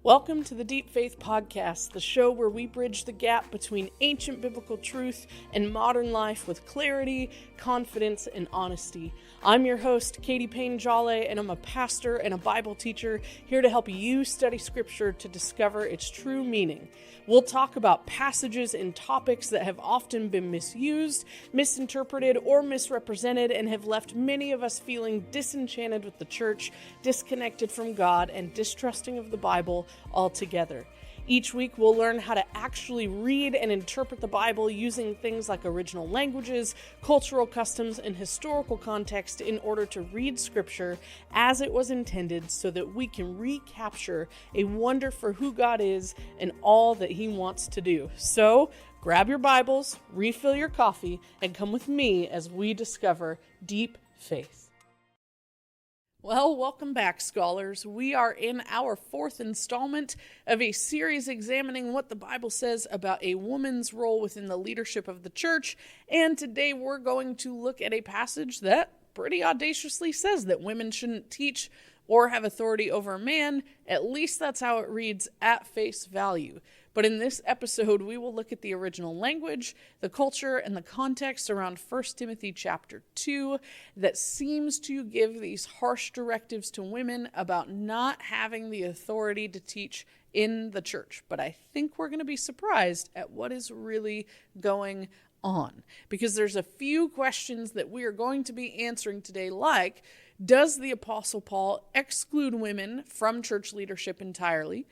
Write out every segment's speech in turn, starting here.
Welcome to the Deep Faith Podcast, the show where we bridge the gap between ancient biblical truth and modern life with clarity, confidence, and honesty. I'm your host, Katy Jolly, and I'm a pastor and a Bible teacher here to help you study Scripture to discover its true meaning. We'll talk about passages and topics that have often been misused, misinterpreted, or misrepresented and have left many of us feeling disenchanted with the church, disconnected from God, and distrusting of the Bible altogether. Each week we'll learn how to actually read and interpret the Bible using things like original languages, cultural customs, and historical context in order to read Scripture as it was intended so that we can recapture a wonder for who God is and all that He wants to do. So, grab your Bibles, refill your coffee, and come with me as we discover deep faith. Well, welcome back, scholars. We are in our fourth installment of a series examining what the Bible says about a woman's role within the leadership of the church, and today we're going to look at a passage that pretty audaciously says that women shouldn't teach or have authority over a man. At least that's how it reads at face value. But in this episode, we will look at the original language, the culture, and the context around 1 Timothy chapter 2 that seems to give these harsh directives to women about not having the authority to teach in the church. But I think we're going to be surprised at what is really going on, because there's a few questions that we are going to be answering today, like, does the Apostle Paul exclude women from church leadership entirely?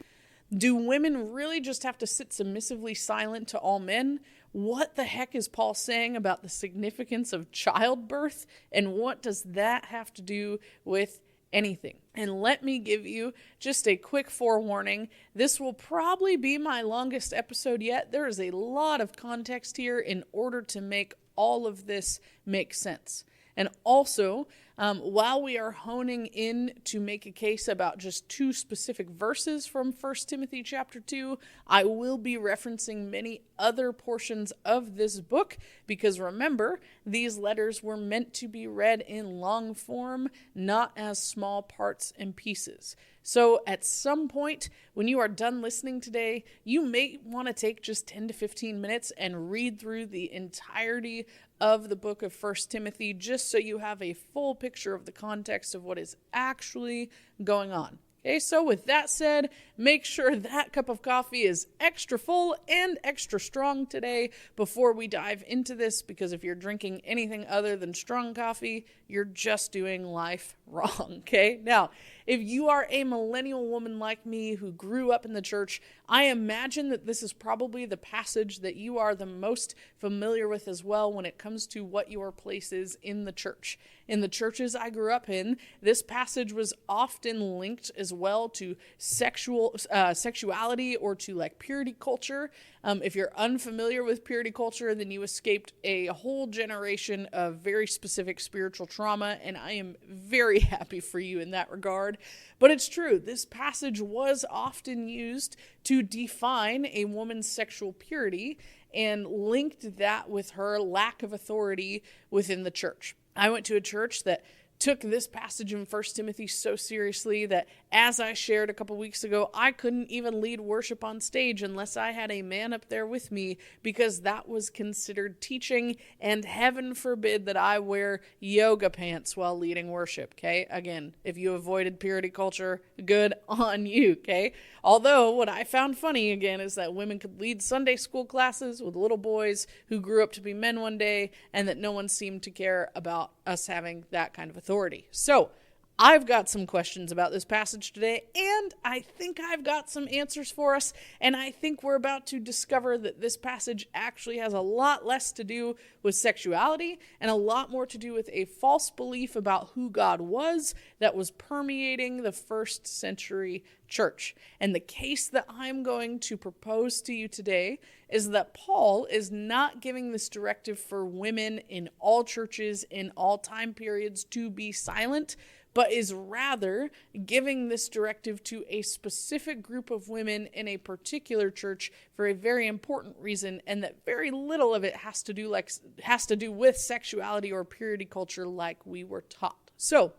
Do women really just have to sit submissively silent to all men? What the heck is Paul saying about the significance of childbirth? And what does that have to do with anything? And let me give you just a quick forewarning. This will probably be my longest episode yet. There is a lot of context here in order to make all of this make sense. And also, while we are honing in to make a case about just two specific verses from 1 Timothy chapter 2, I will be referencing many other portions of this book, because remember, these letters were meant to be read in long form, not as small parts and pieces. So at some point, when you are done listening today, you may want to take just 10 to 15 minutes and read through the entirety of the book of 1 Timothy, just so you have a full picture of the context of what is actually going on. Okay, so with that said, make sure that cup of coffee is extra full and extra strong today before we dive into this, because if you're drinking anything other than strong coffee, you're just doing life wrong, okay? Now, if you are a millennial woman like me who grew up in the church, I imagine that this is probably the passage that you are the most familiar with as well when it comes to what your place is in the church. In the churches I grew up in, this passage was often linked as well to sexuality or to like purity culture. If you're unfamiliar with purity culture, then you escaped a whole generation of very specific spiritual trauma, and I am very happy for you in that regard. But it's true, this passage was often used to define a woman's sexual purity and linked that with her lack of authority within the church. I went to a church that took this passage in 1 Timothy so seriously that, as I shared a couple weeks ago, I couldn't even lead worship on stage unless I had a man up there with me, because that was considered teaching, and heaven forbid that I wear yoga pants while leading worship, okay? Again, if you avoided purity culture, good on you, okay? Although, what I found funny, again, is that women could lead Sunday school classes with little boys who grew up to be men one day, and that no one seemed to care about us having that kind of authority. So, I've got some questions about this passage today, and I think I've got some answers for us, and I think we're about to discover that this passage actually has a lot less to do with sexuality and a lot more to do with a false belief about who God was that was permeating the first century church. And the case that I'm going to propose to you today is that Paul is not giving this directive for women in all churches in all time periods to be silent, but is rather giving this directive to a specific group of women in a particular church for a very important reason, and that very little of it has to do with sexuality or purity culture like we were taught. So,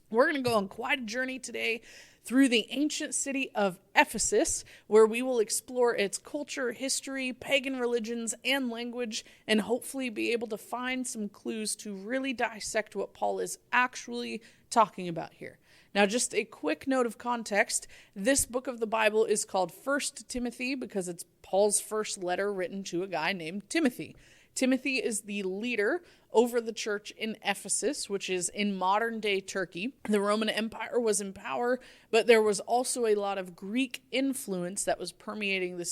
we're going to go on quite a journey today through the ancient city of Ephesus, where we will explore its culture, history, pagan religions, and language, and hopefully be able to find some clues to really dissect what Paul is actually talking about here. Now, just a quick note of context, this book of the Bible is called 1 Timothy because it's Paul's first letter written to a guy named Timothy. Timothy is the leader over the church in Ephesus, which is in modern-day Turkey. The Roman Empire was in power, but there was also a lot of Greek influence that was permeating the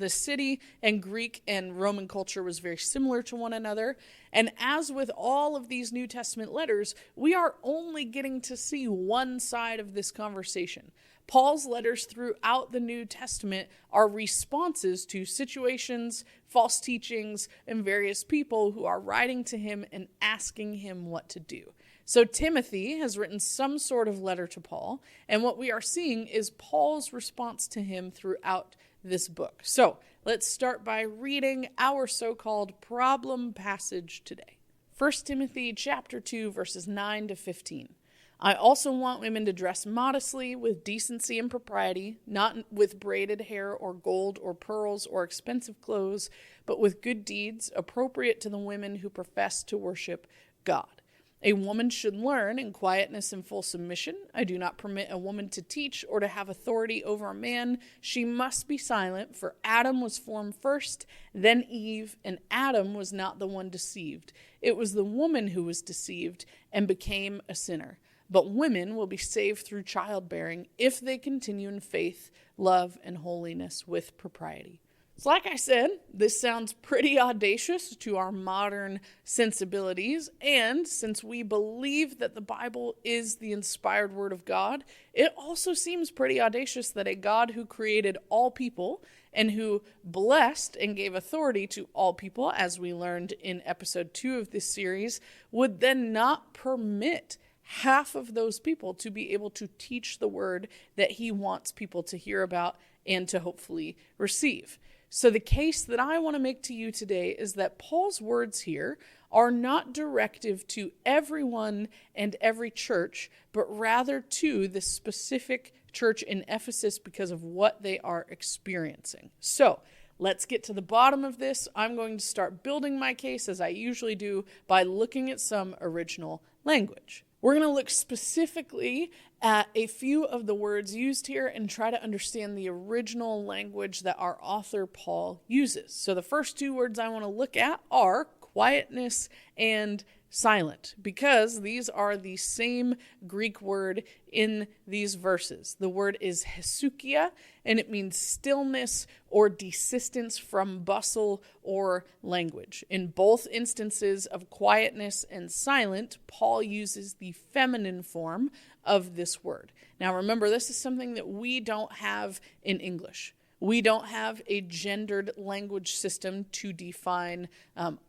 city, and Greek and Roman culture was very similar to one another. And as with all of these New Testament letters, we are only getting to see one side of this conversation. Paul's letters throughout the New Testament are responses to situations, false teachings, and various people who are writing to him and asking him what to do. So Timothy has written some sort of letter to Paul, and what we are seeing is Paul's response to him throughout this book. So let's start by reading our so-called problem passage today. 1 Timothy chapter 2, verses 9 to 15. I also want women to dress modestly, with decency and propriety, not with braided hair or gold or pearls or expensive clothes, but with good deeds appropriate to the women who profess to worship God. A woman should learn in quietness and full submission. I do not permit a woman to teach or to have authority over a man. She must be silent, for Adam was formed first, then Eve, and Adam was not the one deceived. It was the woman who was deceived and became a sinner. But women will be saved through childbearing if they continue in faith, love, and holiness with propriety. So like I said, this sounds pretty audacious to our modern sensibilities, and since we believe that the Bible is the inspired word of God, it also seems pretty audacious that a God who created all people and who blessed and gave authority to all people, as we learned in episode 2 of this series, would then not permit half of those people to be able to teach the word that he wants people to hear about and to hopefully receive. So the case that I want to make to you today is that Paul's words here are not directive to everyone and every church, but rather to the specific church in Ephesus because of what they are experiencing. So let's get to the bottom of this. I'm going to start building my case, as I usually do, by looking at some original language. We're going to look specifically at a few of the words used here and try to understand the original language that our author Paul uses. So the first two words I want to look at are quietness and silent, because these are the same Greek word in these verses. The word is hesukia, and it means stillness or desistance from bustle or language. In both instances of quietness and silent, Paul uses the feminine form of this word. Now remember, this is something that we don't have in English. We don't have a gendered language system to define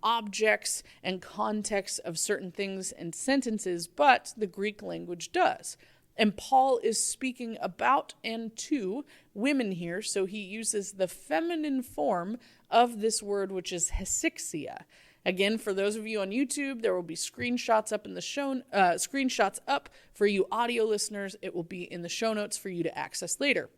objects and context of certain things and sentences, but the Greek language does. And Paul is speaking about and to women here, so he uses the feminine form of this word, which is hesyxia. Again, for those of you on YouTube, there will be screenshots up in the screenshots up for you audio listeners. It will be in the show notes for you to access later.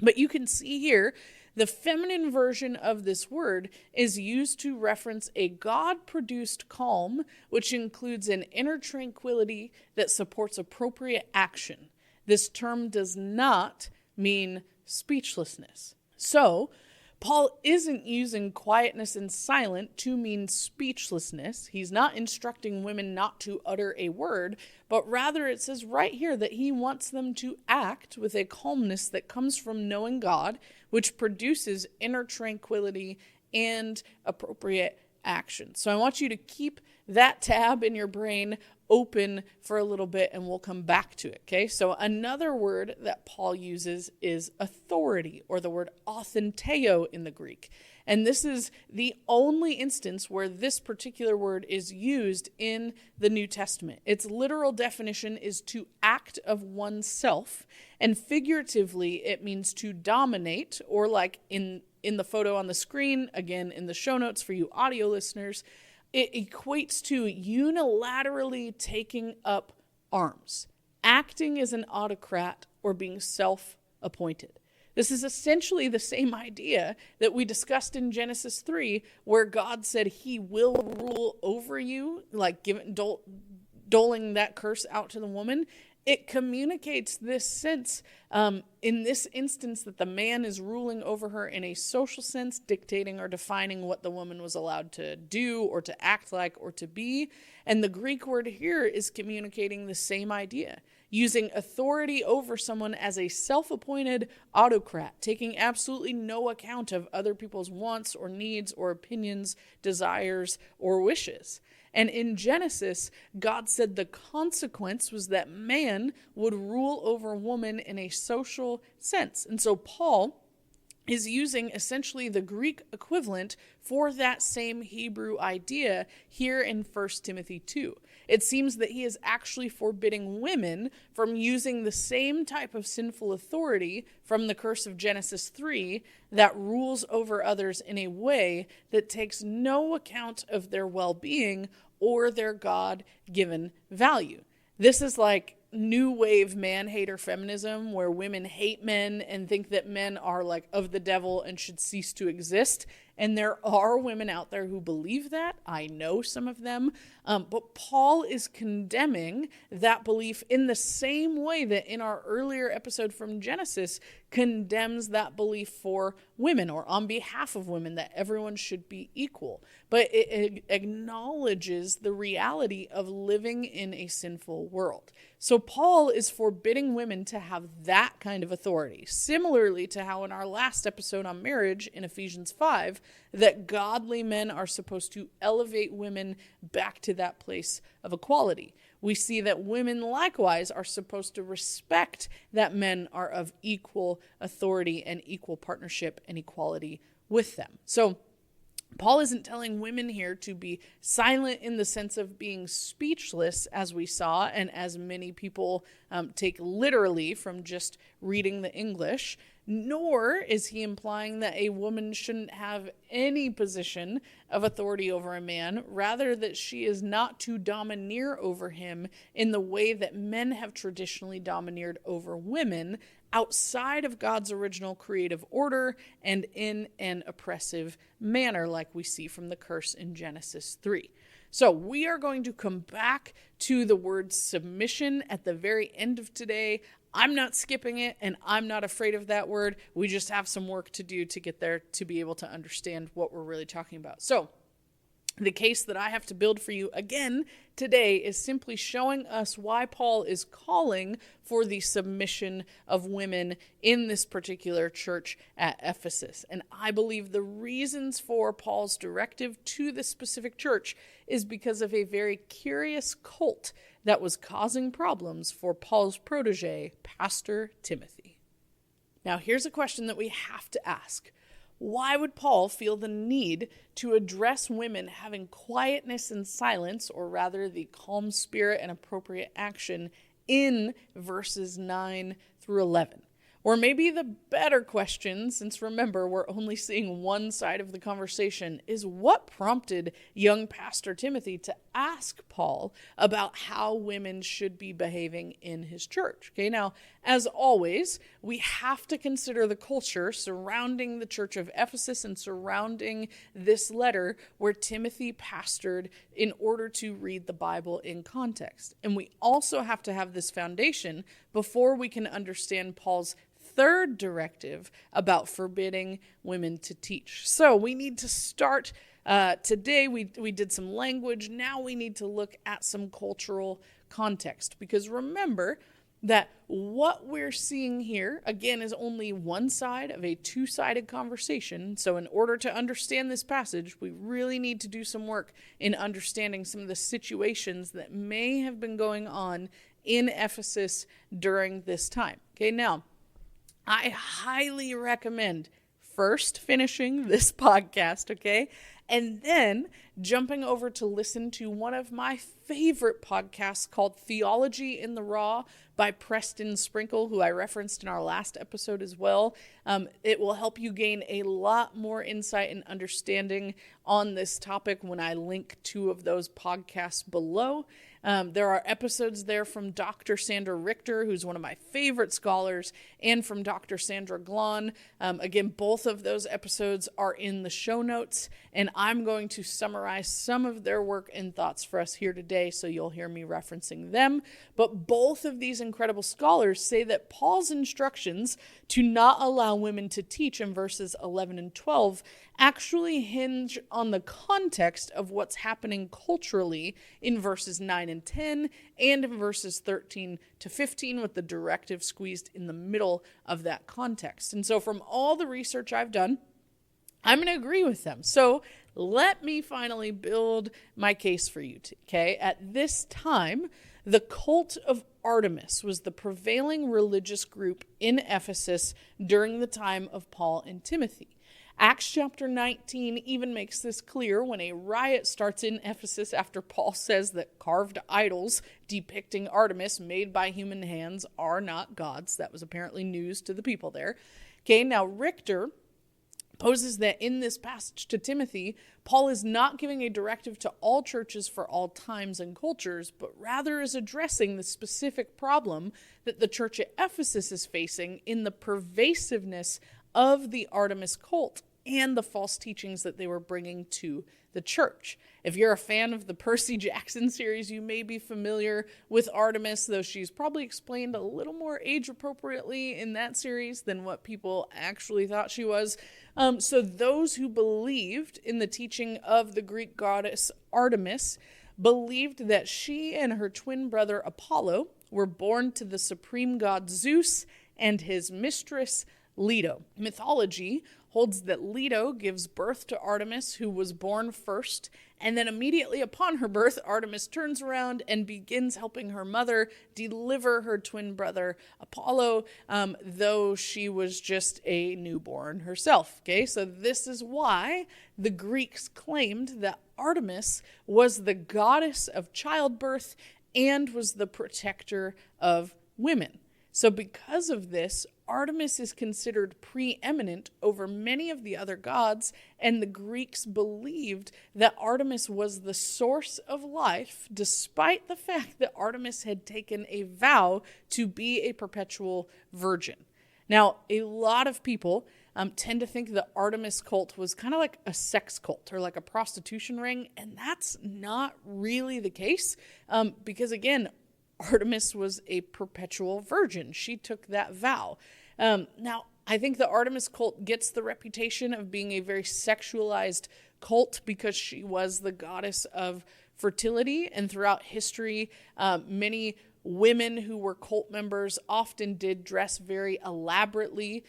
But you can see here, the feminine version of this word is used to reference a God-produced calm, which includes an inner tranquility that supports appropriate action. This term does not mean speechlessness. So, Paul isn't using quietness and silent to mean speechlessness. He's not instructing women not to utter a word, but rather it says right here that he wants them to act with a calmness that comes from knowing God, which produces inner tranquility and appropriate action. So I want you to keep that tab in your brain open for a little bit, and we'll come back to it, okay? So another word that Paul uses is authority, or the word authenteo in the Greek. And this is the only instance where this particular word is used in the New Testament. Its literal definition is to act of oneself, and figuratively it means to dominate, or like in the photo on the screen, again in the show notes for you audio listeners, it equates to unilaterally taking up arms. acting as an autocrat or being self-appointed. This is essentially the same idea that we discussed in Genesis 3, where God said he will rule over you, like doling that curse out to the woman. It communicates this sense, in this instance, that the man is ruling over her in a social sense, dictating or defining what the woman was allowed to do or to act like or to be. And the Greek word here is communicating the same idea, using authority over someone as a self-appointed autocrat, taking absolutely no account of other people's wants or needs or opinions, desires, or wishes. And in Genesis, God said the consequence was that man would rule over woman in a social sense. And so Paul is using essentially the Greek equivalent for that same Hebrew idea here in 1 Timothy 2. It seems that he is actually forbidding women from using the same type of sinful authority from the curse of Genesis 3 that rules over others in a way that takes no account of their well-being or their God-given value. This is like new wave man-hater feminism, where women hate men and think that men are like of the devil and should cease to exist. And there are women out there who believe that. I know some of them. But Paul is condemning that belief in the same way that in our earlier episode from Genesis condemns that belief for women, or on behalf of women, that everyone should be equal. But it acknowledges the reality of living in a sinful world. So Paul is forbidding women to have that kind of authority, similarly to how in our last episode on marriage in Ephesians 5, that godly men are supposed to elevate women back to that place of equality. We see that women likewise are supposed to respect that men are of equal authority and equal partnership and equality with them. So Paul isn't telling women here to be silent in the sense of being speechless, as we saw, and as many people take literally from just reading the English, nor is he implying that a woman shouldn't have any position of authority over a man, rather that she is not to domineer over him in the way that men have traditionally domineered over women, outside of God's original creative order and in an oppressive manner, like we see from the curse in Genesis 3. So we are going to come back to the word submission at the very end of today. I'm not skipping it, and I'm not afraid of that word. We just have some work to do to get there to be able to understand what we're really talking about. So the case that I have to build for you again today is simply showing us why Paul is calling for the submission of women in this particular church at Ephesus. And I believe the reasons for Paul's directive to this specific church is because of a very curious cult that was causing problems for Paul's protege, Pastor Timothy. Now, here's a question that we have to ask. Why would Paul feel the need to address women having quietness and silence, or rather the calm spirit and appropriate action, in verses 9 through 11? Or maybe the better question, since remember, we're only seeing one side of the conversation, is what prompted young Pastor Timothy to ask Paul about how women should be behaving in his church? Okay, now, as always, we have to consider the culture surrounding the church of Ephesus and surrounding this letter where Timothy pastored in order to read the Bible in context. And we also have to have this foundation before we can understand Paul's third directive about forbidding women to teach. So we need to start today. We did some language. Now we need to look at some cultural context, because remember that what we're seeing here, again, is only one side of a two-sided conversation. So in order to understand this passage, we really need to do some work in understanding some of the situations that may have been going on in Ephesus during this time. Okay, now, I highly recommend first finishing this podcast, okay, and then jumping over to listen to one of my favorite podcasts called Theology in the Raw by Preston Sprinkle, who I referenced in our last episode as well. It will help you gain a lot more insight and understanding on this topic when I link 2 of those podcasts below. There are episodes there from Dr. Sandra Richter, who's one of my favorite scholars, and from Dr. Sandra Glahn. Again, both of those episodes are in the show notes, and I'm going to summarize some of their work and thoughts for us here today, so you'll hear me referencing them. But both of these incredible scholars say that Paul's instructions to not allow women to teach in verses 11 and 12 actually hinge on the context of what's happening culturally in verses 9 and 10 and in verses 13 to 15, with the directive squeezed in the middle of that context. And so from all the research I've done, I'm going to agree with them. So let me finally build my case for you, okay? At this time, the cult of Artemis was the prevailing religious group in Ephesus during the time of Paul and Timothy. Acts chapter 19 even makes this clear when a riot starts in Ephesus after Paul says that carved idols depicting Artemis made by human hands are not gods. That was apparently news to the people there. Okay, now Richter poses that in this passage to Timothy, Paul is not giving a directive to all churches for all times and cultures, but rather is addressing the specific problem that the church at Ephesus is facing in the pervasiveness of the Artemis cult and the false teachings that they were bringing to the church. If you're a fan of the Percy Jackson series, you may be familiar with Artemis, though she's probably explained a little more age appropriately in that series than what people actually thought she was. So those who believed in the teaching of the Greek goddess Artemis believed that she and her twin brother Apollo were born to the supreme god Zeus and his mistress Leto. Mythology holds that Leto gives birth to Artemis, who was born first, and then immediately upon her birth, Artemis turns around and begins helping her mother deliver her twin brother Apollo, though she was just a newborn herself. Okay, so this is why the Greeks claimed that Artemis was the goddess of childbirth and was the protector of women. So because of this, Artemis is considered preeminent over many of the other gods, and the Greeks believed that Artemis was the source of life, despite the fact that Artemis had taken a vow to be a perpetual virgin. Now, a lot of people tend to think the Artemis cult was kind of like a sex cult or like a prostitution ring, and that's not really the case, because again, Artemis was a perpetual virgin. She took that vow. Now, I think the Artemis cult gets the reputation of being a very sexualized cult because she was the goddess of fertility, and throughout history, many women who were cult members often did dress very elaborately,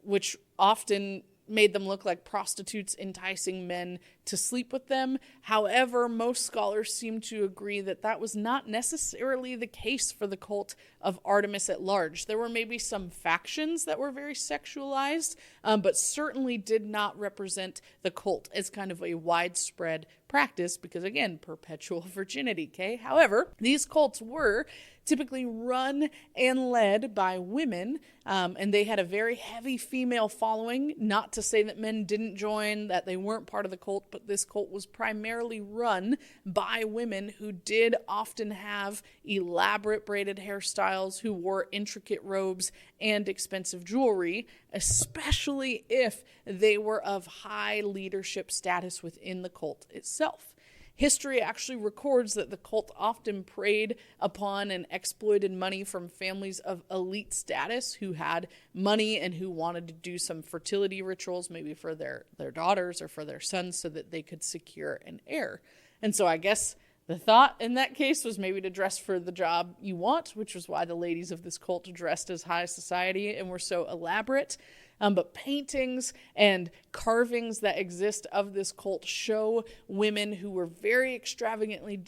which often made them look like prostitutes enticing men to sleep with them. However, most scholars seem to agree that that was not necessarily the case for the cult of Artemis at large. There were maybe some factions that were very sexualized, but certainly did not represent the cult as kind of a widespread practice because, again, perpetual virginity, okay? However, these cults were typically run and led by women, and they had a very heavy female following. Not to say that men didn't join, that they weren't part of the cult, but this cult was primarily run by women who did often have elaborate braided hairstyles, who wore intricate robes and expensive jewelry, especially if they were of high leadership status within the cult itself. History actually records that the cult often preyed upon and exploited money from families of elite status who had money and who wanted to do some fertility rituals, maybe for their daughters or for their sons, so that they could secure an heir. And so I guess the thought in that case was maybe to dress for the job you want, which was why the ladies of this cult dressed as high society and were so elaborate. But paintings and carvings that exist of this cult show women who were very extravagantly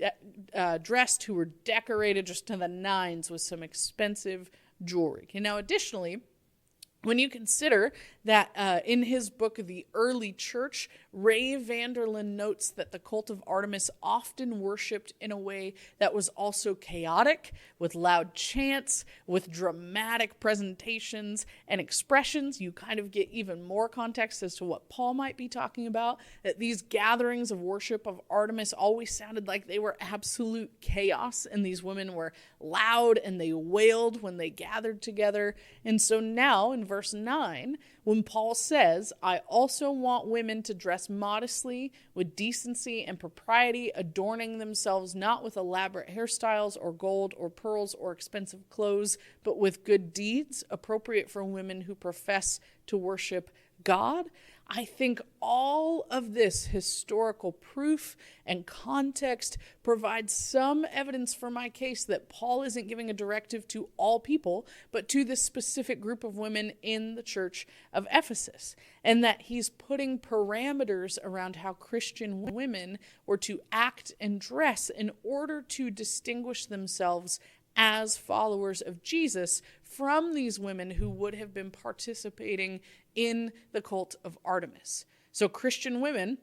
dressed, who were decorated just to the nines with some expensive jewelry. Okay, now, additionally, When you consider that in his book, The Early Church, Ray Vanderlyn notes that the cult of Artemis often worshipped in a way that was also chaotic, with loud chants, with dramatic presentations and expressions. You kind of get even more context as to what Paul might be talking about, that these gatherings of worship of Artemis always sounded like they were absolute chaos, and these women were loud and they wailed when they gathered together. And so now in verse 9, when Paul says, I also want women to dress modestly with decency and propriety, adorning themselves not with elaborate hairstyles or gold or pearls or expensive clothes, but with good deeds appropriate for women who profess to worship God. I think all of this historical proof and context provides some evidence for my case that Paul isn't giving a directive to all people, but to this specific group of women in the church of Ephesus, and that he's putting parameters around how Christian women were to act and dress in order to distinguish themselves as followers of Jesus from these women who would have been participating in the cult of Artemis. So Christian women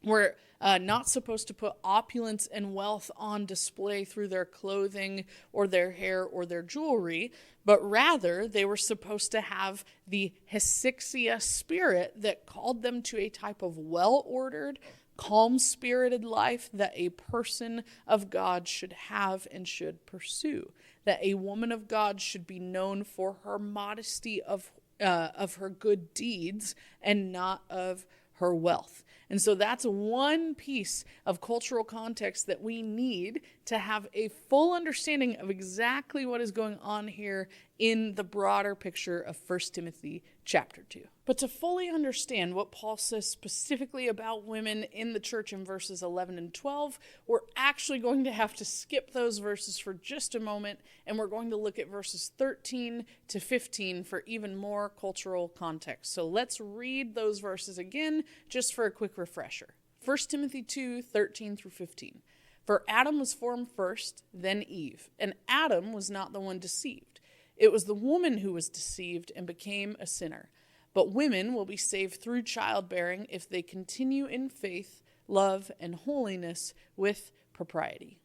were not supposed to put opulence and wealth on display through their clothing or their hair or their jewelry, but rather they were supposed to have the hesychia spirit that called them to a type of well-ordered, calm-spirited life that a person of God should have and should pursue. That a woman of God should be known for her modesty of her good deeds and not of her wealth. And so that's one piece of cultural context that we need to have a full understanding of exactly what is going on here in the broader picture of 1 Timothy chapter 2. But to fully understand what Paul says specifically about women in the church in verses 11 and 12, we're actually going to have to skip those verses for just a moment, and we're going to look at verses 13 to 15 for even more cultural context. So let's read those verses again just for a quick refresher. 1 Timothy 2, 13 through 15. For Adam was formed first, then Eve, and Adam was not the one deceived. It was the woman who was deceived and became a sinner. But women will be saved through childbearing if they continue in faith, love, and holiness with propriety.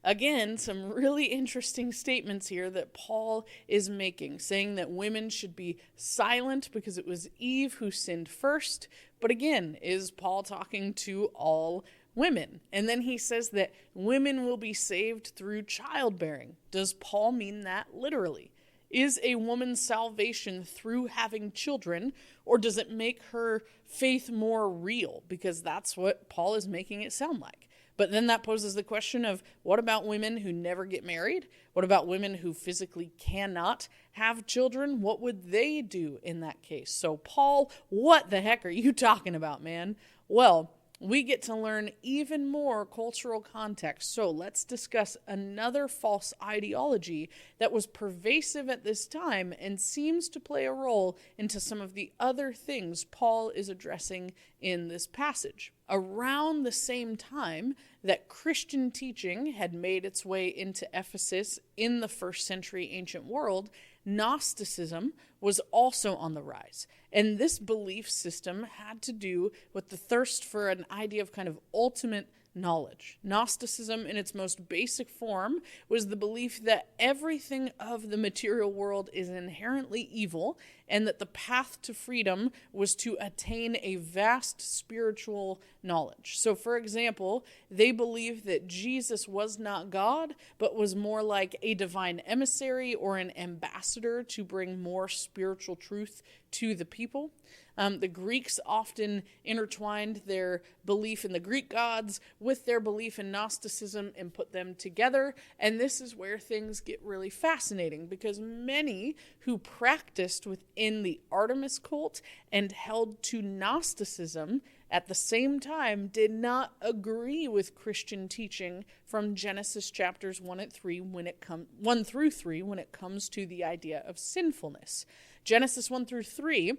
Again, some really interesting statements here that Paul is making, saying that women should be silent because it was Eve who sinned first. But again, is Paul talking to all women? And then he says that women will be saved through childbearing. Does Paul mean that literally? Is a woman's salvation through having children, or does it make her faith more real? Because that's what Paul is making it sound like. But then that poses the question of, what about women who never get married? What about women who physically cannot have children? What would they do in that case? So Paul, what the heck are you talking about, man? Well, we get to learn even more cultural context. So let's discuss another false ideology that was pervasive at this time and seems to play a role into some of the other things Paul is addressing in this passage. Around the same time that Christian teaching had made its way into Ephesus in the first century ancient world, Gnosticism was also on the rise. And this belief system had to do with the thirst for an idea of kind of ultimate knowledge. Gnosticism, in its most basic form, was the belief that everything of the material world is inherently evil, and that the path to freedom was to attain a vast spiritual knowledge. So, for example, they believed that Jesus was not God, but was more like a divine emissary or an ambassador to bring more spiritual truth to the people. The Greeks often intertwined their belief in the Greek gods with their belief in Gnosticism and put them together. And this is where things get really fascinating, because many who practiced within the Artemis cult and held to Gnosticism at the same time did not agree with Christian teaching from Genesis chapters 1 through 3 when it comes to the idea of sinfulness. Genesis 1 through 3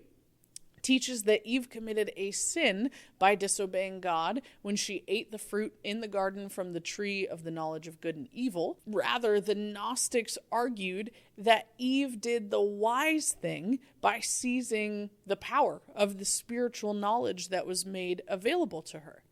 teaches that Eve committed a sin by disobeying God when she ate the fruit in the garden from the tree of the knowledge of good and evil. Rather, the Gnostics argued that Eve did the wise thing by seizing the power of the spiritual knowledge that was made available to her.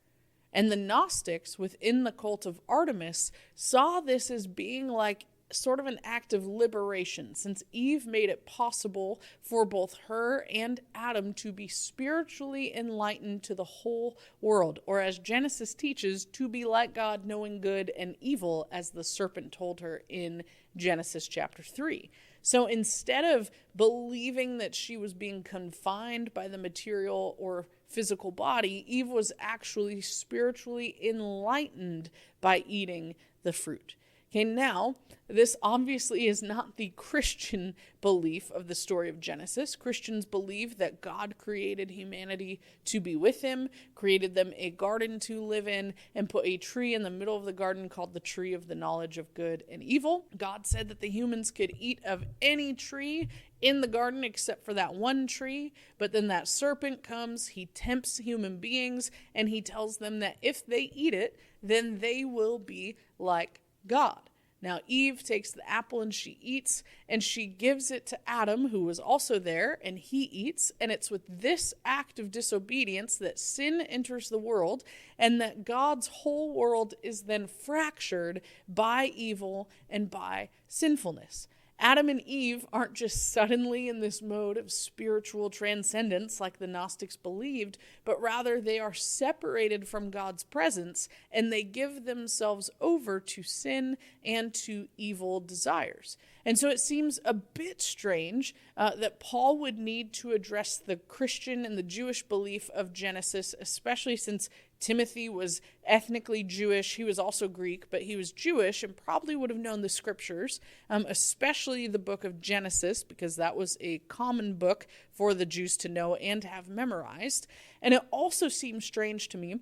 And the Gnostics within the cult of Artemis saw this as being like sort of an act of liberation, since Eve made it possible for both her and Adam to be spiritually enlightened to the whole world, or as Genesis teaches, to be like God, knowing good and evil, as the serpent told her in Genesis chapter 3. So instead of believing that she was being confined by the material or physical body, Eve was actually spiritually enlightened by eating the fruit. Okay, now, this obviously is not the Christian belief of the story of Genesis. Christians believe that God created humanity to be with him, created them a garden to live in, and put a tree in the middle of the garden called the tree of the knowledge of good and evil. God said that the humans could eat of any tree in the garden except for that one tree, but then that serpent comes, he tempts human beings, and he tells them that if they eat it, then they will be like God. Now Eve takes the apple and she eats, and she gives it to Adam, who was also there, and he eats. And it's with this act of disobedience that sin enters the world, and that God's whole world is then fractured by evil and by sinfulness. Adam and Eve aren't just suddenly in this mode of spiritual transcendence like the Gnostics believed, but rather they are separated from God's presence, and they give themselves over to sin and to evil desires. And so it seems a bit strange that Paul would need to address the Christian and the Jewish belief of Genesis, especially since Timothy was ethnically Jewish. He was also Greek, but he was Jewish and probably would have known the scriptures, especially the book of Genesis, because that was a common book for the Jews to know and have memorized. And it also seems strange to me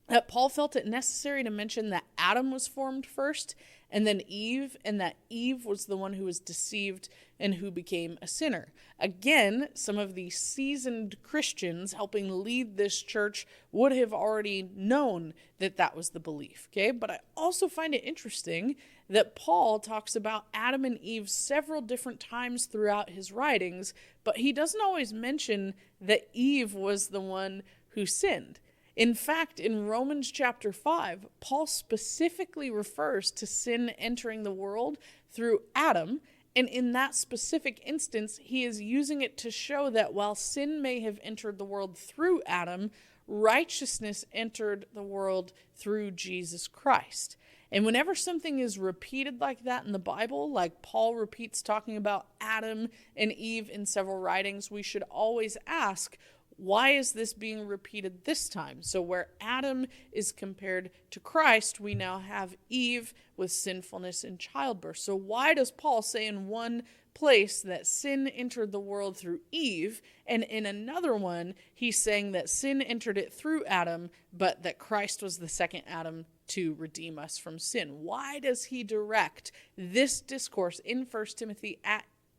that Paul felt it necessary to mention that Adam was formed first, and then Eve, and that Eve was the one who was deceived and who became a sinner. Again, some of the seasoned Christians helping lead this church would have already known that that was the belief, okay? But I also find it interesting that Paul talks about Adam and Eve several different times throughout his writings, but he doesn't always mention that Eve was the one who sinned. In fact, in Romans chapter 5, Paul specifically refers to sin entering the world through Adam, and in that specific instance, he is using it to show that while sin may have entered the world through Adam, righteousness entered the world through Jesus Christ. And whenever something is repeated like that in the Bible, like Paul repeats talking about Adam and Eve in several writings, we should always ask, why is this being repeated this time? So where Adam is compared to Christ, we now have Eve with sinfulness and childbirth. So why does Paul say in one place that sin entered the world through Eve, and in another one, he's saying that sin entered it through Adam, but that Christ was the second Adam to redeem us from sin? Why does he direct this discourse in 1 Timothy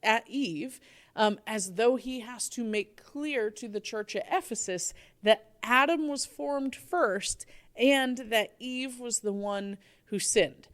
at Eve, as though he has to make clear to the church at Ephesus that Adam was formed first and that Eve was the one who sinned?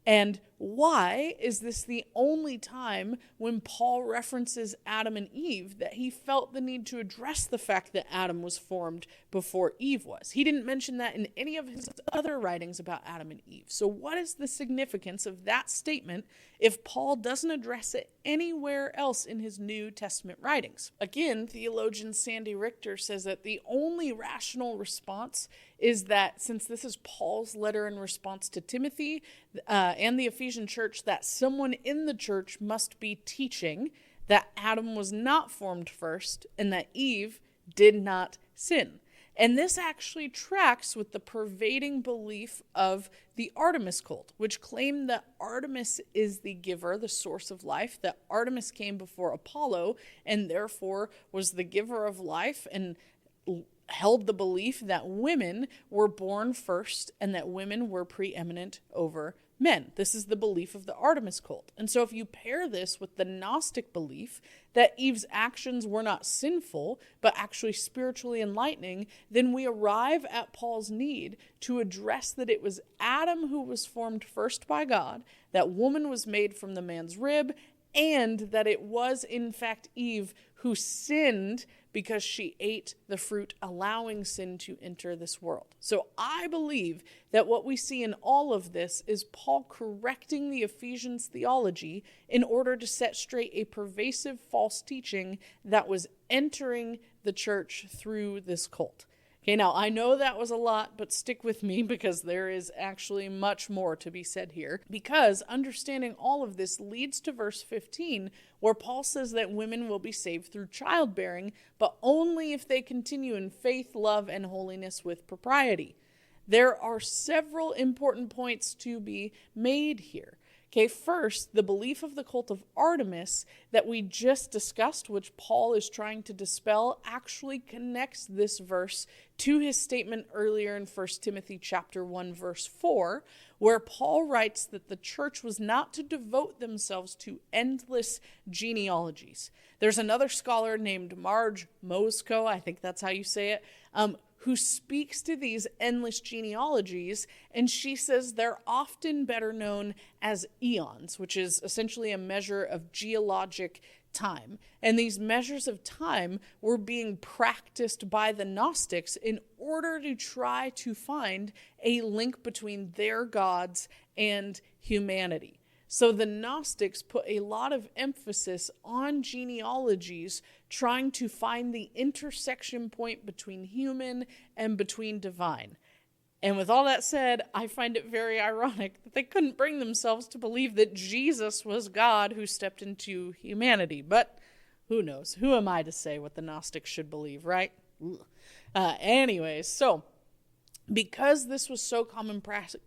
And why is this the only time when Paul references Adam and Eve that he felt the need to address the fact that Adam was formed before Eve was? He didn't mention that in any of his other writings about Adam and Eve. So what is the significance of that statement if Paul doesn't address it anywhere else in his New Testament writings? Again, theologian Sandy Richter says that the only rational response is that since this is Paul's letter in response to Timothy and the Ephesian church, that someone in the church must be teaching that Adam was not formed first and that Eve did not sin. And this actually tracks with the pervading belief of the Artemis cult, which claimed that Artemis is the giver, the source of life, that Artemis came before Apollo and therefore was the giver of life, and held the belief that women were born first and that women were preeminent over men. This is the belief of the Artemis cult. And so if you pair this with the Gnostic belief that Eve's actions were not sinful, but actually spiritually enlightening, then we arrive at Paul's need to address that it was Adam who was formed first by God, that woman was made from the man's rib, and that it was in fact Eve who sinned because she ate the fruit, allowing sin to enter this world. So I believe that what we see in all of this is Paul correcting the Ephesians theology in order to set straight a pervasive false teaching that was entering the church through this cult. Okay, now I know that was a lot, but stick with me because there is actually much more to be said here. Because understanding all of this leads to verse 15, where Paul says that women will be saved through childbearing, but only if they continue in faith, love, and holiness with propriety. There are several important points to be made here. Okay, first, the belief of the cult of Artemis that we just discussed, which Paul is trying to dispel, actually connects this verse to his statement earlier in 1 Timothy chapter 1, verse 4, where Paul writes that the church was not to devote themselves to endless genealogies. There's another scholar named Marge Mosko, I think that's how you say it, who speaks to these endless genealogies, and she says they're often better known as eons, which is essentially a measure of geologic time. And these measures of time were being practiced by the Gnostics in order to try to find a link between their gods and humanity. So the Gnostics put a lot of emphasis on genealogies, trying to find the intersection point between human and between divine. And with all that said, I find it very ironic that they couldn't bring themselves to believe that Jesus was God who stepped into humanity. But who knows? Who am I to say what the Gnostics should believe, right? Anyways, so because this was so common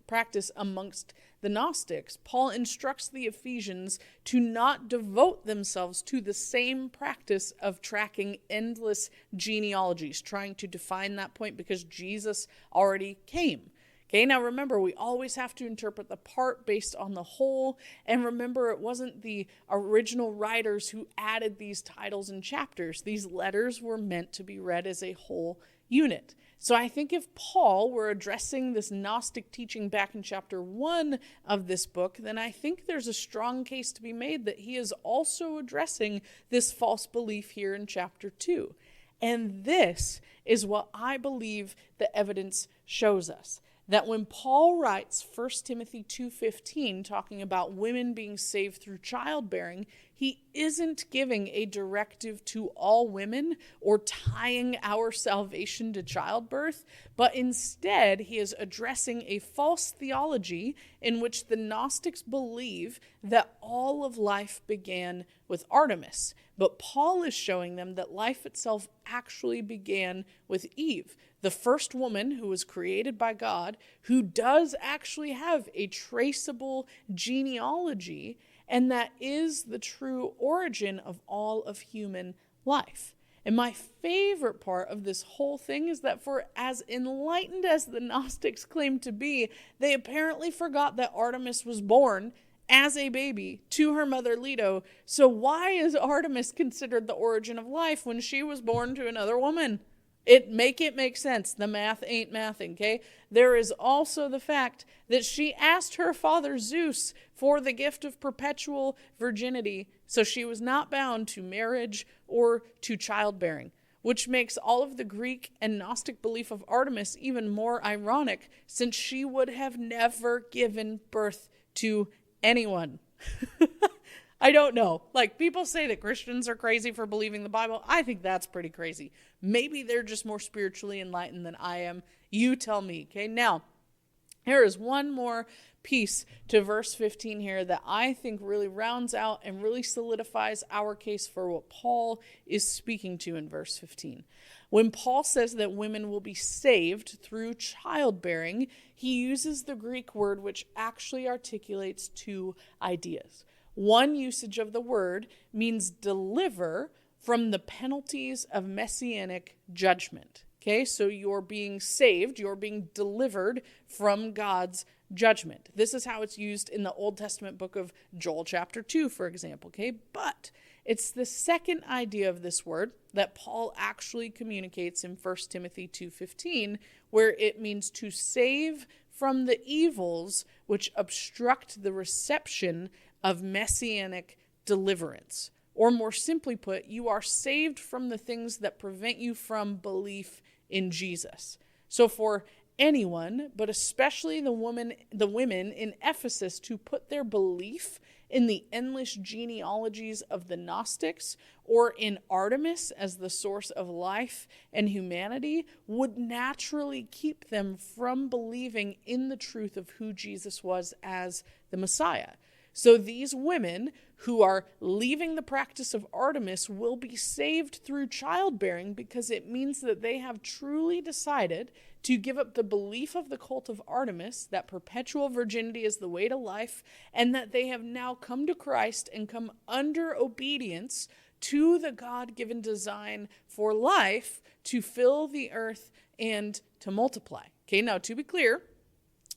practice amongst the Gnostics, Paul instructs the Ephesians to not devote themselves to the same practice of tracking endless genealogies, trying to define that point because Jesus already came. Okay, now remember, we always have to interpret the part based on the whole, and remember, it wasn't the original writers who added these titles and chapters. These letters were meant to be read as a whole unit. So I think if Paul were addressing this Gnostic teaching back in chapter 1 of this book, then I think there's a strong case to be made that he is also addressing this false belief here in chapter 2. And this is what I believe the evidence shows us. That when Paul writes 1 Timothy 2:15, talking about women being saved through childbearing, he isn't giving a directive to all women or tying our salvation to childbirth, but instead he is addressing a false theology in which the Gnostics believe that all of life began with Artemis. But Paul is showing them that life itself actually began with Eve, the first woman who was created by God, who does actually have a traceable genealogy, and that is the true origin of all of human life. And my favorite part of this whole thing is that for as enlightened as the Gnostics claim to be, they apparently forgot that Artemis was born as a baby to her mother Leto. So why is Artemis considered the origin of life when she was born to another woman? It make sense. The math ain't mathing, okay? There is also the fact that she asked her father Zeus for the gift of perpetual virginity, so she was not bound to marriage or to childbearing, which makes all of the Greek and Gnostic belief of Artemis even more ironic, since she would have never given birth to anyone. I don't know. Like, people say that Christians are crazy for believing the Bible. I think that's pretty crazy. Maybe they're just more spiritually enlightened than I am. You tell me, okay? Now, there is one more piece to verse 15 here that I think really rounds out and really solidifies our case for what Paul is speaking to in verse 15. When Paul says that women will be saved through childbearing, he uses the Greek word which actually articulates two ideas. One usage of the word means deliver from the penalties of messianic judgment. Okay, so you're being saved, you're being delivered from God's judgment. This is how it's used in the Old Testament book of Joel chapter 2, for example, okay? But it's the second idea of this word that Paul actually communicates in 1 Timothy 2:15, where it means to save from the evils which obstruct the reception of messianic deliverance. Or more simply put, you are saved from the things that prevent you from belief in Jesus. So for anyone, but especially the women in Ephesus, to put their belief in the endless genealogies of the Gnostics or in Artemis as the source of life and humanity would naturally keep them from believing in the truth of who Jesus was as the Messiah. So these women who are leaving the practice of Artemis will be saved through childbearing because it means that they have truly decided to give up the belief of the cult of Artemis, that perpetual virginity is the way to life, and that they have now come to Christ and come under obedience to the God-given design for life to fill the earth and to multiply. Okay, now to be clear,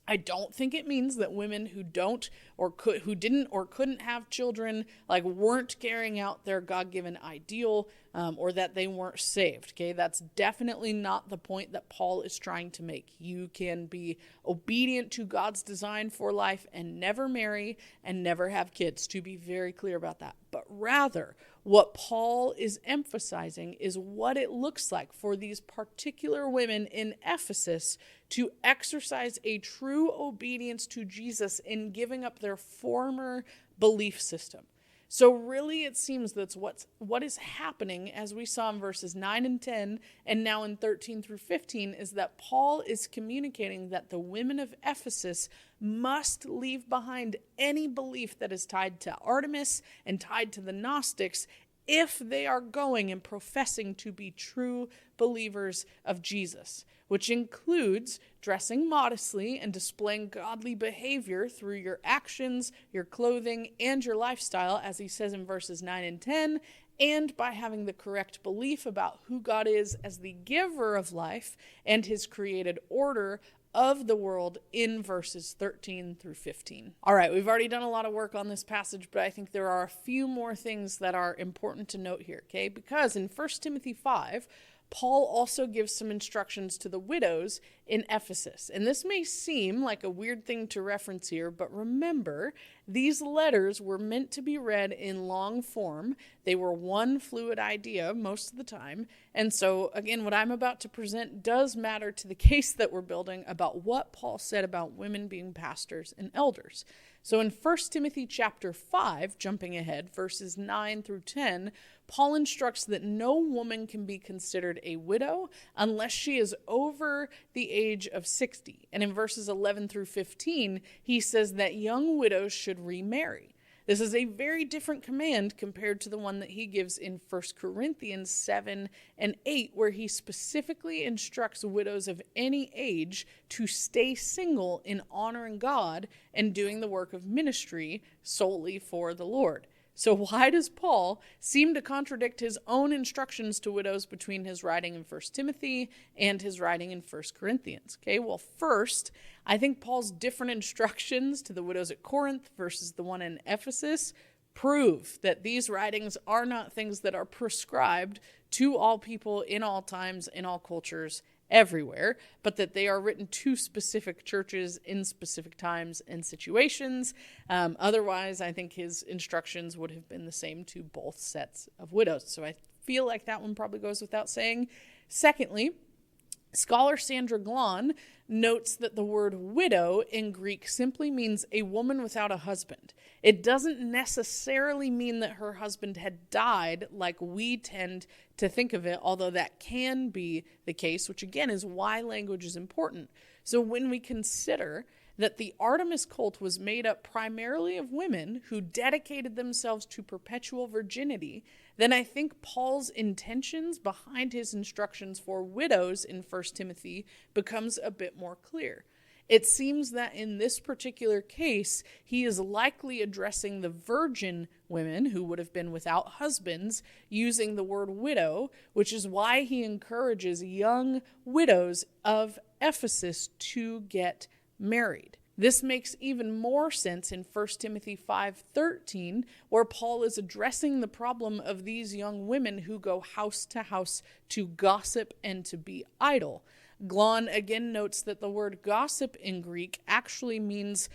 I don't think it means that women who don't or who didn't or couldn't have children weren't carrying out their God-given ideal or that they weren't saved. Okay, that's definitely not the point that Paul is trying to make. You can be obedient to God's design for life and never marry and never have kids, to be very clear about that. But rather, what Paul is emphasizing is what it looks like for these particular women in Ephesus to exercise a true obedience to Jesus in giving up their former belief system. So really it seems that's what is happening, as we saw in verses 9 and 10 and now in 13 through 15, is that Paul is communicating that the women of Ephesus must leave behind any belief that is tied to Artemis and tied to the Gnostics if they are going and professing to be true believers of Jesus, which includes dressing modestly and displaying godly behavior through your actions, your clothing, and your lifestyle, as he says in verses 9 and 10, and by having the correct belief about who God is as the giver of life and his created order of the world in verses 13 through 15. All right, we've already done a lot of work on this passage, but I think there are a few more things that are important to note here, okay? Because in 1 Timothy 5, Paul also gives some instructions to the widows in Ephesus. And this may seem like a weird thing to reference here, but remember, these letters were meant to be read in long form. They were one fluid idea most of the time. And so, again, what I'm about to present does matter to the case that we're building about what Paul said about women being pastors and elders. So in 1 Timothy chapter 5, jumping ahead, verses 9 through 10, Paul instructs that no woman can be considered a widow unless she is over the age of 60. And in verses 11 through 15, he says that young widows should remarry. This is a very different command compared to the one that he gives in 1 Corinthians 7 and 8, where he specifically instructs widows of any age to stay single in honoring God and doing the work of ministry solely for the Lord. So why does Paul seem to contradict his own instructions to widows between his writing in 1 Timothy and his writing in 1 Corinthians? Okay, well, first, I think Paul's different instructions to the widows at Corinth versus the one in Ephesus prove that these writings are not things that are prescribed to all people in all times, in all cultures, everywhere, but that they are written to specific churches in specific times and situations. Otherwise, I think his instructions would have been the same to both sets of widows. So I feel like that one probably goes without saying. Secondly, scholar Sandra Glahn notes that the word widow in Greek simply means a woman without a husband. It doesn't necessarily mean that her husband had died like we tend to think of it, although that can be the case, which again is why language is important. So when we consider that the Artemis cult was made up primarily of women who dedicated themselves to perpetual virginity, then I think Paul's intentions behind his instructions for widows in 1 Timothy becomes a bit more clear. It seems that in this particular case, he is likely addressing the virgin women who would have been without husbands using the word widow, which is why he encourages young widows of Ephesus to get married. This makes even more sense in 1 Timothy 5:13, where Paul is addressing the problem of these young women who go house to house to gossip and to be idle. Glahn again notes that the word gossip in Greek actually means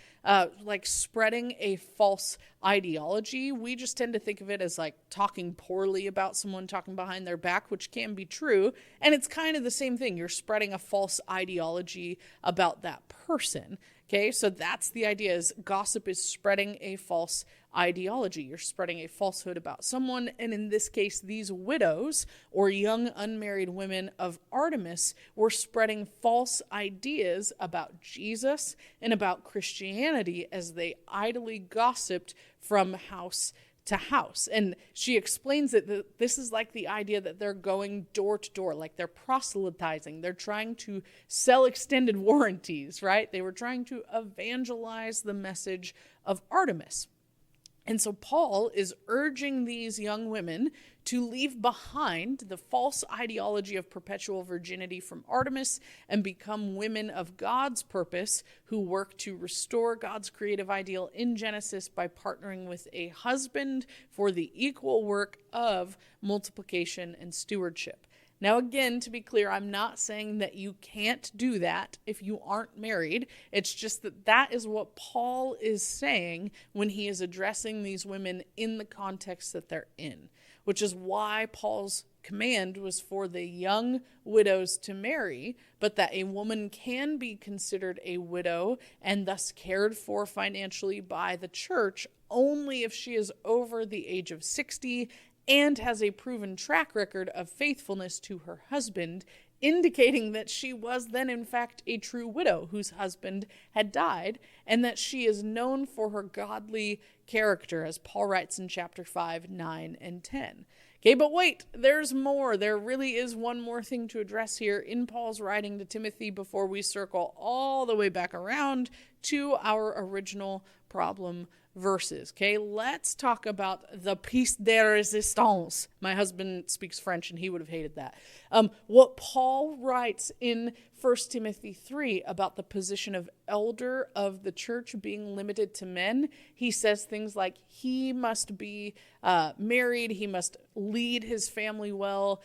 like spreading a false ideology. We just tend to think of it as like talking poorly about someone, talking behind their back, which can be true. And it's kind of the same thing. You're spreading a false ideology about that person. Okay, so that's the idea, is gossip is spreading a false ideology. You're spreading a falsehood about someone, and in this case, these widows or young unmarried women of Artemis were spreading false ideas about Jesus and about Christianity as they idly gossiped from house to house. And she explains that this is like the idea that they're going door to door, like they're proselytizing. They're trying to sell extended warranties, right? They were trying to evangelize the message of Artemis. And so Paul is urging these young women to leave behind the false ideology of perpetual virginity from Artemis and become women of God's purpose who work to restore God's creative ideal in Genesis by partnering with a husband for the equal work of multiplication and stewardship. Now, again, to be clear, I'm not saying that you can't do that if you aren't married. It's just that that is what Paul is saying when he is addressing these women in the context that they're in, which is why Paul's command was for the young widows to marry, but that a woman can be considered a widow and thus cared for financially by the church only if she is over the age of 60 and has a proven track record of faithfulness to her husband, indicating that she was then in fact a true widow whose husband had died, and that she is known for her godly character, as Paul writes in chapter 5, 9, and 10. Okay, but wait, there's more. There really is one more thing to address here in Paul's writing to Timothy before we circle all the way back around to our original problem verses. Okay, let's talk about the piece de résistance. My husband speaks French and he would have hated that. What Paul writes in 1 Timothy 3 about the position of elder of the church being limited to men, he says things like he must be married, he must lead his family well,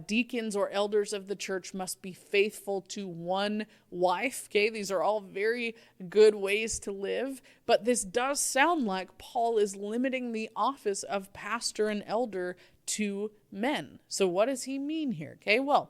deacons or elders of the church must be faithful to one wife. Okay, these are all very good ways to live, but this does sound like Paul is limiting the office of pastor and elder to men. So what does he mean here? Okay, well,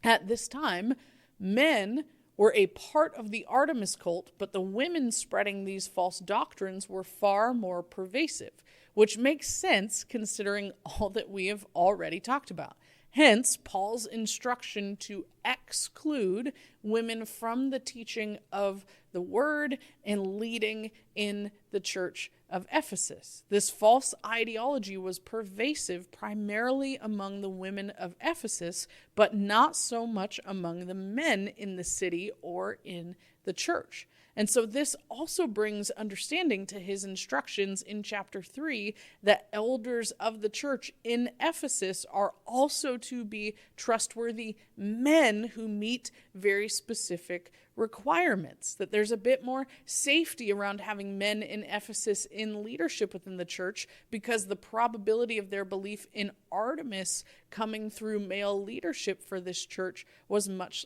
at this time, men were a part of the Artemis cult, but the women spreading these false doctrines were far more pervasive, which makes sense considering all that we have already talked about. Hence, Paul's instruction to exclude women from the teaching of the word and leading in the church of Ephesus. This false ideology was pervasive primarily among the women of Ephesus, but not so much among the men in the city or in the church. And so this also brings understanding to his instructions in chapter 3 that elders of the church in Ephesus are also to be trustworthy men who meet very specific requirements, that there's a bit more safety around having men in Ephesus in leadership within the church because the probability of their belief in Artemis coming through male leadership for this church was much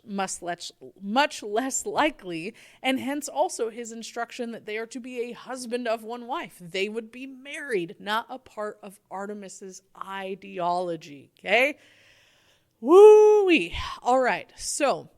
less likely, and hence also his instruction that they are to be a husband of one wife. They would be married, not a part of Artemis's ideology, okay? Woo-wee. All right, so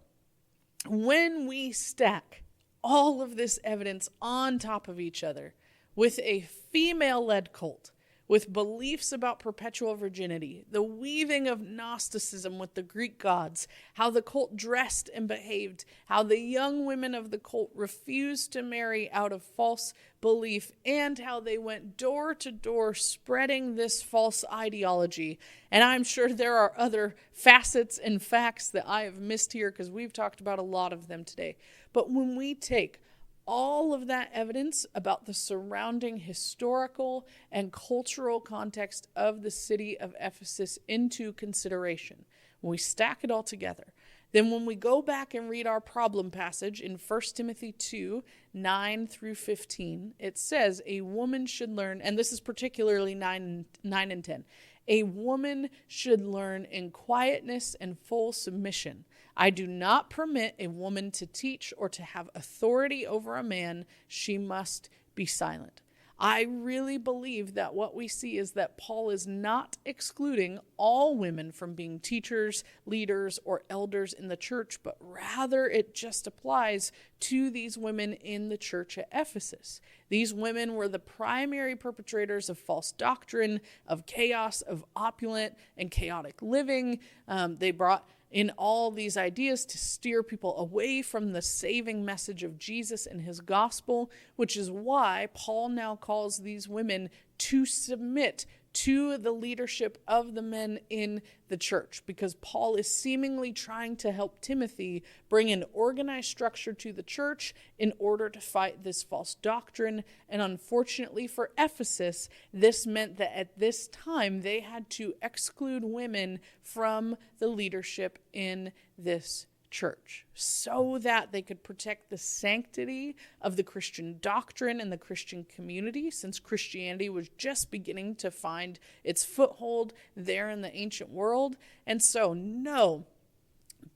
when we stack all of this evidence on top of each other with a female-led cult, with beliefs about perpetual virginity, the weaving of Gnosticism with the Greek gods, how the cult dressed and behaved, how the young women of the cult refused to marry out of false belief, and how they went door to door spreading this false ideology. And I'm sure there are other facets and facts that I have missed here because we've talked about a lot of them today. But when we take all of that evidence about the surrounding historical and cultural context of the city of Ephesus into consideration, when we stack it all together, then when we go back and read our problem passage in 1 Timothy 2, 9 through 15, it says a woman should learn, and this is particularly 9 and 10, a woman should learn in quietness and full submission. I do not permit a woman to teach or to have authority over a man. She must be silent. I really believe that what we see is that Paul is not excluding all women from being teachers, leaders, or elders in the church, but rather it just applies to these women in the church at Ephesus. These women were the primary perpetrators of false doctrine, of chaos, of opulent and chaotic living. They brought in all these ideas to steer people away from the saving message of Jesus and his gospel, which is why Paul now calls these women to submit to the leadership of the men in the church, because Paul is seemingly trying to help Timothy bring an organized structure to the church in order to fight this false doctrine. And unfortunately for Ephesus, this meant that at this time they had to exclude women from the leadership in this church so that they could protect the sanctity of the Christian doctrine and the Christian community, since Christianity was just beginning to find its foothold there in the ancient world. And so, no,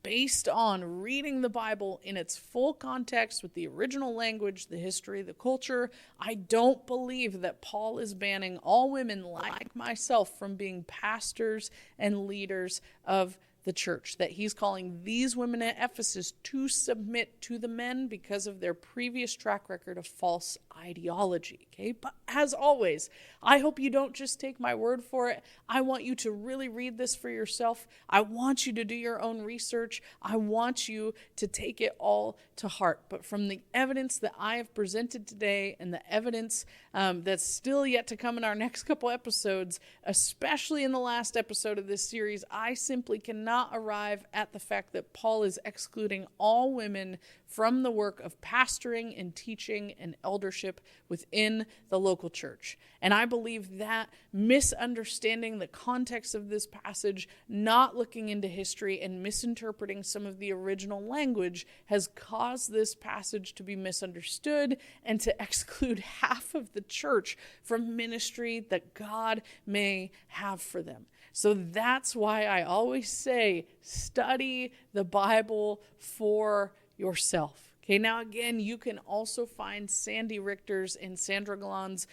based on reading the Bible in its full context with the original language, the history, the culture, I don't believe that Paul is banning all women like myself from being pastors and leaders of the church, that he's calling these women at Ephesus to submit to the men because of their previous track record of false ideology. Okay, but as always, I hope you don't just take my word for it. I want you to really read this for yourself. I want you to do your own research. I want you to take it all to heart. But from the evidence that I have presented today and the evidence that's still yet to come in our next couple episodes, especially in the last episode of this series, I simply cannot arrive at the fact that Paul is excluding all women from the work of pastoring and teaching and eldership within the local church. And I believe that misunderstanding the context of this passage, not looking into history, and misinterpreting some of the original language has caused this passage to be misunderstood and to exclude half of the church from ministry that God may have for them. So that's why I always say, study the Bible for yourself. Okay, now again, you can also find Sandy Richter's and Sandra Galan's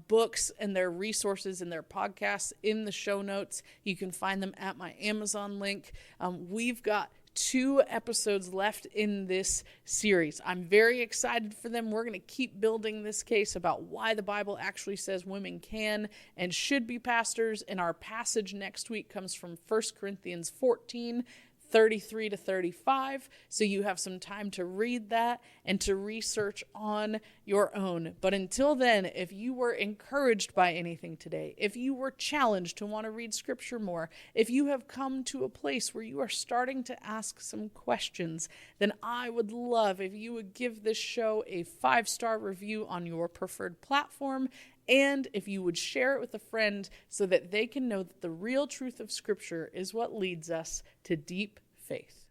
books and their resources and their podcasts in the show notes. You can find them at my Amazon link. We've got 2 episodes left in this series. I'm very excited for them. We're going to keep building this case about why the Bible actually says women can and should be pastors. And our passage next week comes from 1 Corinthians 14, 33 to 35. So you have some time to read that and to research on your own. But until then, if you were encouraged by anything today, if you were challenged to want to read scripture more, if you have come to a place where you are starting to ask some questions, then I would love if you would give this show a 5-star review on your preferred platform. And if you would share it with a friend so that they can know that the real truth of Scripture is what leads us to deep faith.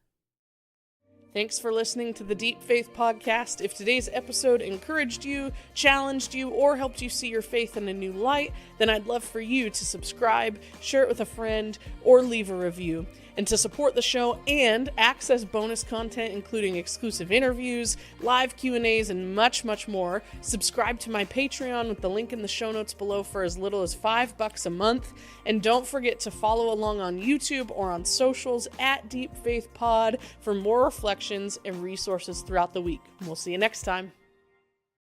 Thanks for listening to the Deep Faith Podcast. If today's episode encouraged you, challenged you, or helped you see your faith in a new light, then I'd love for you to subscribe, share it with a friend, or leave a review. And to support the show and access bonus content, including exclusive interviews, live Q&As, and much, much more, subscribe to my Patreon with the link in the show notes below for as little as $5 a month. And don't forget to follow along on YouTube or on socials at Deep Faith Pod for more reflections and resources throughout the week. We'll see you next time.